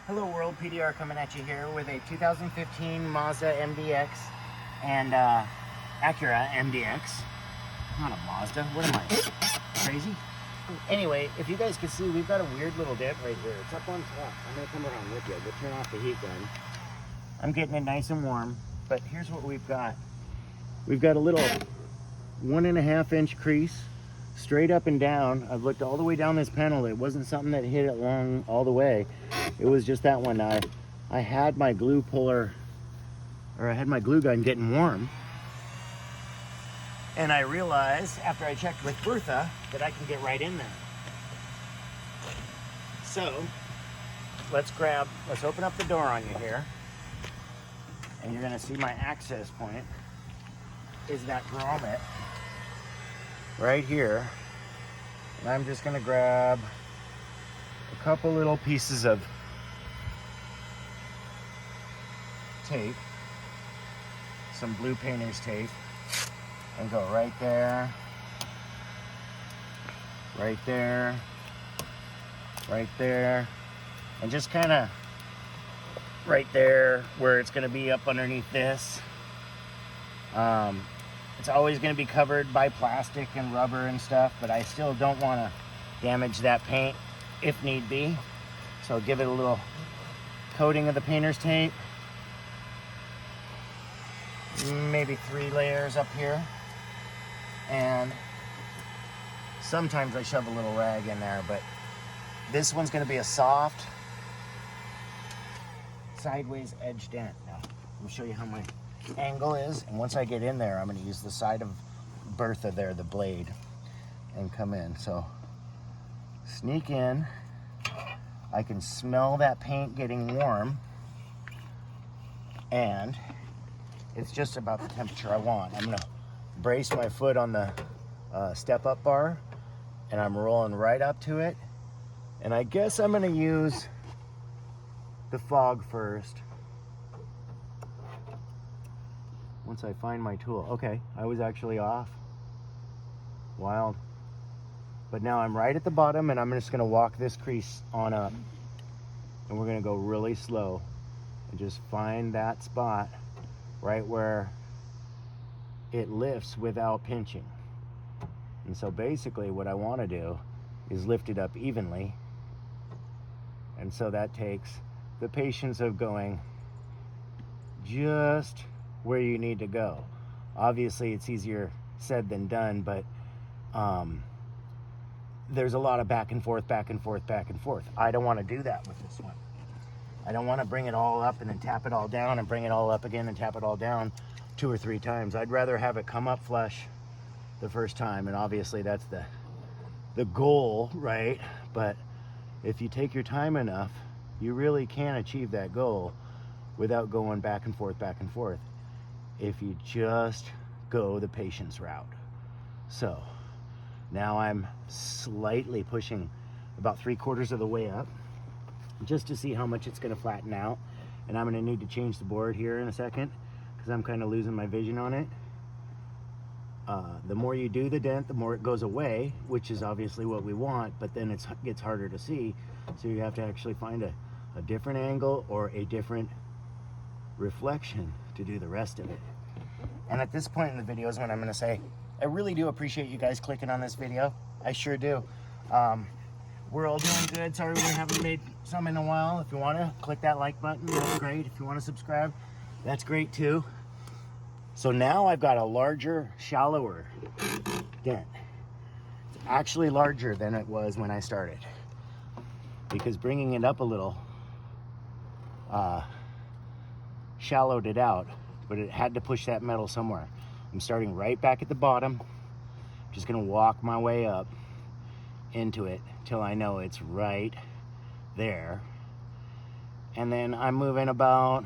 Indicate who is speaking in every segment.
Speaker 1: Hello world, PDR coming at you here with a 2015 Mazda MDX and Acura MDX. Not a Mazda, what am I, crazy? Anyway, if you guys can see, we've got a weird little dent right here. It's up on top. I'm gonna come around with you. We'll turn off the heat gun. I'm getting it nice and warm, but here's what we've got. We've got a little 1.5 inch crease straight up and down. I've looked all the way down this panel. It wasn't something that hit it long all the way. It was just that one. I had my glue puller, or I had my glue gun getting warm, and I realized after I checked with Bertha that I can get right in there. So let's open up the door on you here, and you're gonna see my access point is that grommet right here. And I'm just gonna grab a couple little pieces of tape, some blue painter's tape, and go right there, right there, right there, and just kind of right there where it's going to be up underneath this. It's always going to be covered by plastic and rubber and stuff, but I still don't want to damage that paint if need be. So I'll give it a little coating of the painter's tape. Maybe 3 layers up here. And sometimes I shove a little rag in there, but this one's going to be a soft sideways edge dent. Now, let me show you how my angle is, and once I get in there, I'm going to use the side of Bertha there, the blade, and come in. So sneak in. I can smell that paint getting warm, and it's just about the temperature I want. I'm going to brace my foot on the step-up bar, and I'm rolling right up to it. And I guess I'm going to use the fog first. Once I find my tool. Okay, I was actually off. Wild. But now I'm right at the bottom, and I'm just going to walk this crease on up. And we're going to go really slow and just find that spot right where it lifts without pinching. And so basically what I want to do is lift it up evenly. And so that takes the patience of going just where you need to go. Obviously it's easier said than done, but there's a lot of back and forth, back and forth, back and forth. I don't want to do that with this one. I don't want to bring it all up and then tap it all down and bring it all up again and tap it all down 2 or 3 times. I'd rather have it come up flush the first time, and obviously that's the goal, right? But if you take your time enough, you really can achieve that goal without going back and forth, if you just go the patience route. So now I'm slightly pushing about 3/4 of the way up just to see how much it's going to flatten out. And I'm going to need to change the board here in a second because I'm kind of losing my vision on it. The more you do the dent, the more it goes away, which is obviously what we want, but then it gets harder to see. So you have to actually find a different angle or a different reflection to do the rest of it. And at this point in the video is when I'm going to say, I really do appreciate you guys clicking on this video. I sure do. We're all doing good. Sorry we haven't made some in a while. If you want to click that like button, that's great. If you want to subscribe, that's great too. So now I've got a larger, shallower dent. It's actually larger than it was when I started, because bringing it up a little shallowed it out, but it had to push that metal somewhere. I'm starting right back at the bottom. I'm just gonna walk my way up into it till I know it's right there. And then I'm moving about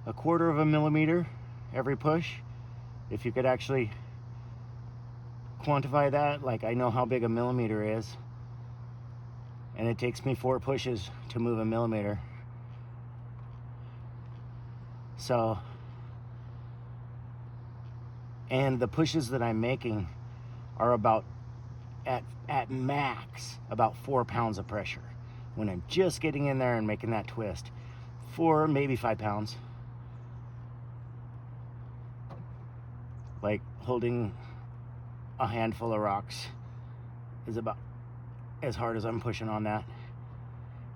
Speaker 1: 1/4 millimeter every push. If you could actually quantify that, like I know how big a millimeter is, and it takes me 4 pushes to move a millimeter. So, and the pushes that I'm making are about at max about 4 pounds of pressure when I'm just getting in there and making that twist. 4, maybe 5 pounds. Like holding a handful of rocks is about as hard as I'm pushing on that.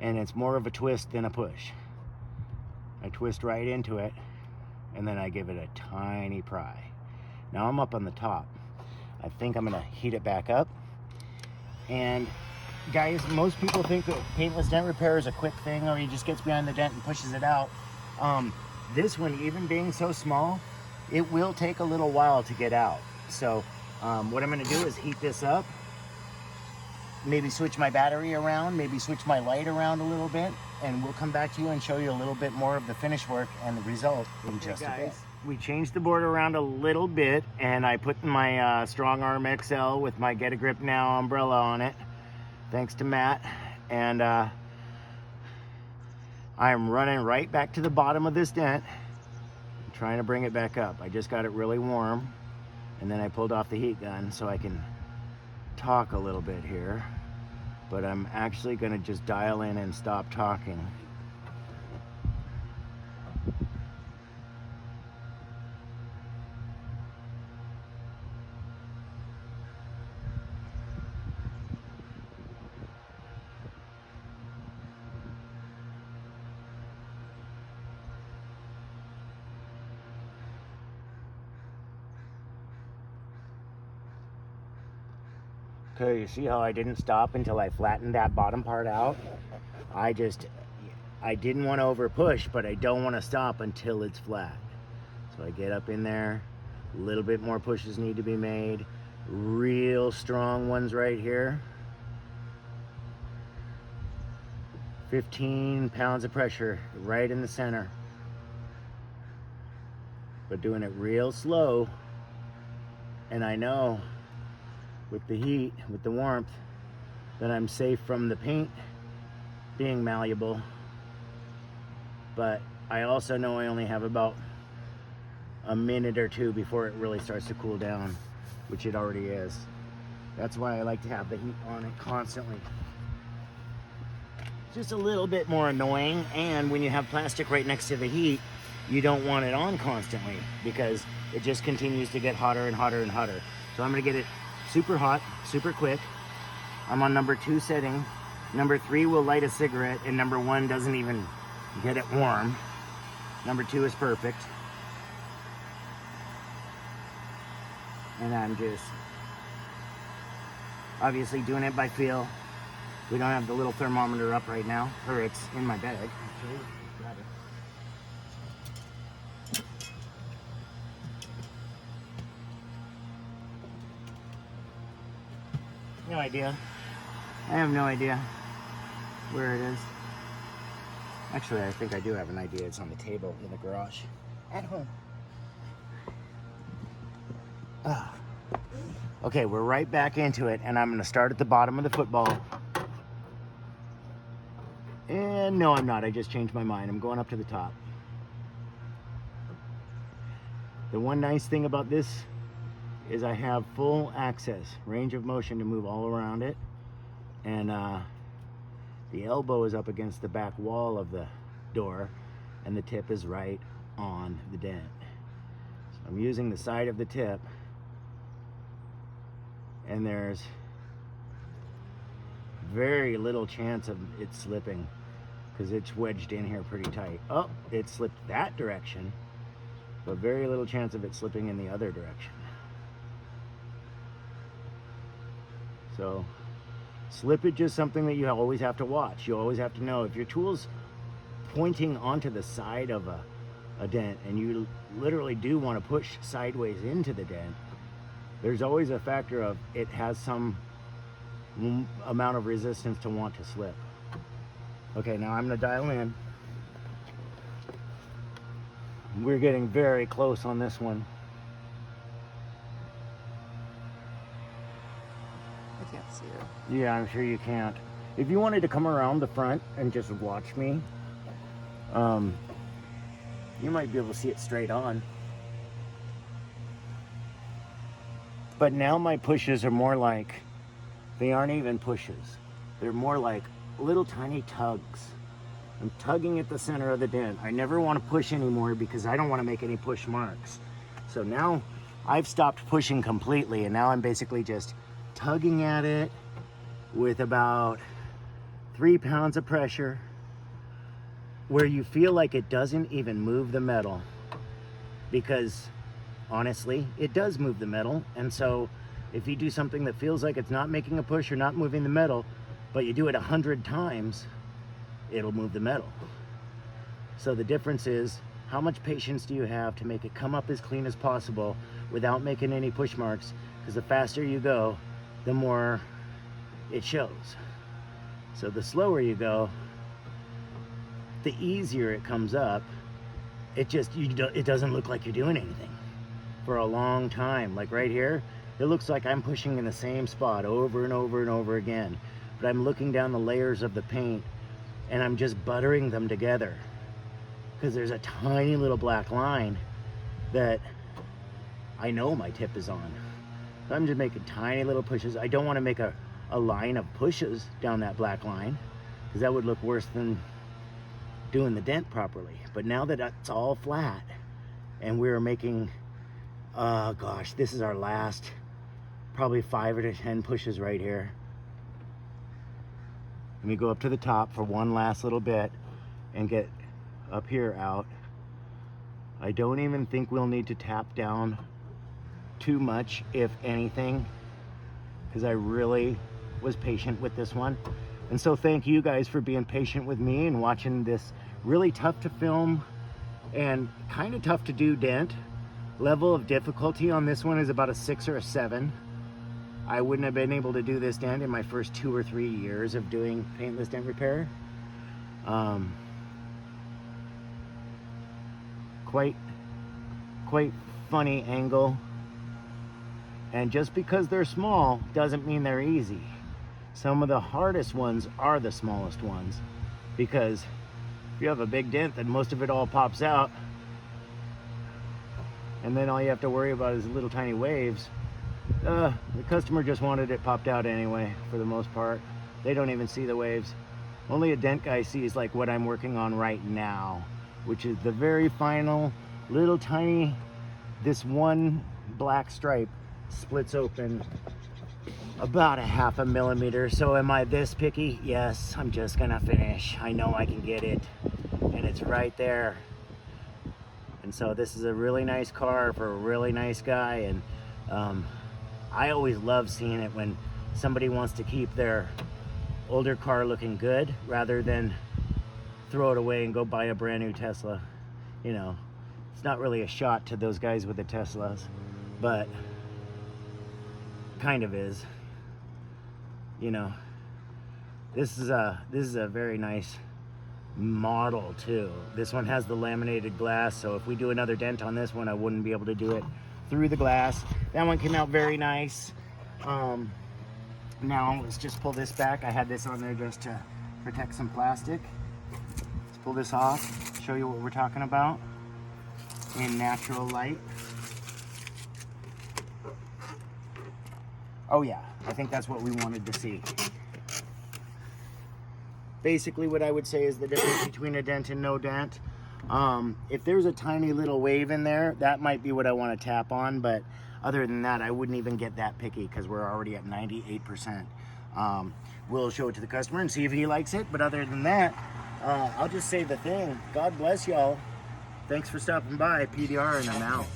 Speaker 1: And it's more of a twist than a push. I twist right into it, and then I give it a tiny pry. Now I'm up on the top. I think I'm gonna heat it back up. And guys, most people think that paintless dent repair is a quick thing, or he just gets behind the dent and pushes it out. This one, even being so small, it will take a little while to get out. So what I'm gonna do is heat this up, maybe switch my battery around, maybe switch my light around a little bit, and we'll come back to you and show you a little bit more of the finish work and the result in just a bit. We changed the board around a little bit, and I put my Strong Arm XL with my Get a Grip Now umbrella on it, thanks to Matt. And I'm running right back to the bottom of this dent, trying to bring it back up. I just got it really warm, and then I pulled off the heat gun so I can talk a little bit here, but I'm actually going to just dial in and stop talking. Okay, you see how I didn't stop until I flattened that bottom part out? I didn't want to over push, but I don't want to stop until it's flat. So I get up in there, a little bit more pushes need to be made. Real strong ones right here. 15 pounds of pressure right in the center. But doing it real slow. And I know with the heat, with the warmth, that I'm safe from the paint being malleable. But I also know I only have about a minute or two before it really starts to cool down, which it already is. That's why I like to have the heat on it constantly. Just a little bit more annoying, and when you have plastic right next to the heat, you don't want it on constantly because it just continues to get hotter and hotter and hotter. So I'm gonna get it super hot, super quick. I'm on number 2 setting. Number 3 will light a cigarette, and number 1 doesn't even get it warm. Number 2 is perfect. And I'm just obviously doing it by feel. We don't have the little thermometer up right now, or it's in my bag. Actually, grab it. No idea. I have no idea where it is. Actually, I think I do have an idea. It's on the table in the garage at home. Okay, we're right back into it, and I'm going to start at the bottom of the football. And no, I'm not. I just changed my mind. I'm going up to the top. The one nice thing about this is I have full access, range of motion to move all around it. And the elbow is up against the back wall of the door, and the tip is right on the dent. So I'm using the side of the tip, and there's very little chance of it slipping because it's wedged in here pretty tight. Oh, it slipped that direction, but very little chance of it slipping in the other direction. So slippage is something that you always have to watch. You always have to know if your tool's pointing onto the side of a dent and you literally do want to push sideways into the dent, there's always a factor of it has some amount of resistance to want to slip. Okay, now I'm going to dial in. We're getting very close on this one.
Speaker 2: I can't see it.
Speaker 1: Yeah, I'm sure you can't. If you wanted to come around the front and just watch me, you might be able to see it straight on. But now my pushes are more like They aren't even pushes. They're more like little tiny tugs. I'm tugging at the center of the dent. I never want to push anymore because I don't want to make any push marks. So now I've stopped pushing completely, and now I'm basically just tugging at it with about 3 pounds of pressure, where you feel like it doesn't even move the metal, because honestly, it does move the metal. And so if you do something that feels like it's not making a push or not moving the metal, but you do it 100 times, it'll move the metal. So the difference is, how much patience do you have to make it come up as clean as possible without making any push marks? Because the faster you go, the more it shows. So the slower you go, the easier it comes up. It doesn't look like you're doing anything for a long time. Like right here, it looks like I'm pushing in the same spot over and over and over again, but I'm looking down the layers of the paint and I'm just buttering them together, because there's a tiny little black line that I know my tip is on. So I'm just making tiny little pushes. I don't want to make a line of pushes down that black line, because that would look worse than doing the dent properly. But now that it's all flat and we're making, gosh, this is our last probably 5 or 10 pushes right here. Let me go up to the top for one last little bit and get up here out. I don't even think we'll need to tap down too much, if anything, because I really was patient with this one. And so thank you guys for being patient with me and watching this really tough to film and kind of tough to do dent. Level of difficulty on this one is about a 6 or a 7. I wouldn't have been able to do this dent in my first 2 or 3 years of doing paintless dent repair. Quite funny angle. And just because they're small doesn't mean they're easy. Some of the hardest ones are the smallest ones, because if you have a big dent, then most of it all pops out, and then all you have to worry about is little tiny waves. The customer just wanted it popped out anyway, for the most part. They don't even see the waves. Only a dent guy sees like what I'm working on right now, which is the very final little tiny, this one black stripe splits open about a 1/2 millimeter. So am I this picky? Yes, I'm just gonna finish. I know I can get it, and it's right there. And so this is a really nice car for a really nice guy, and I always love seeing it when somebody wants to keep their older car looking good rather than throw it away and go buy a brand new Tesla. You know, it's not really a shot to those guys with the Teslas, but kind of is. You know, this is a very nice model too. This one has the laminated glass, so if we do another dent on this one, I wouldn't be able to do it through the glass. That one came out very nice. Now let's just pull this back. I had this on there just to protect some plastic. Let's pull this off, show you what we're talking about in natural light. Oh yeah, I think that's what we wanted to see. Basically what I would say is the difference between a dent and no dent. If there's a tiny little wave in there, that might be what I want to tap on, but other than that, I wouldn't even get that picky because we're already at 98%. We'll show it to the customer and see if he likes it, but other than that, I'll just say the thing. God bless y'all. Thanks for stopping by, PDR, and I'm out.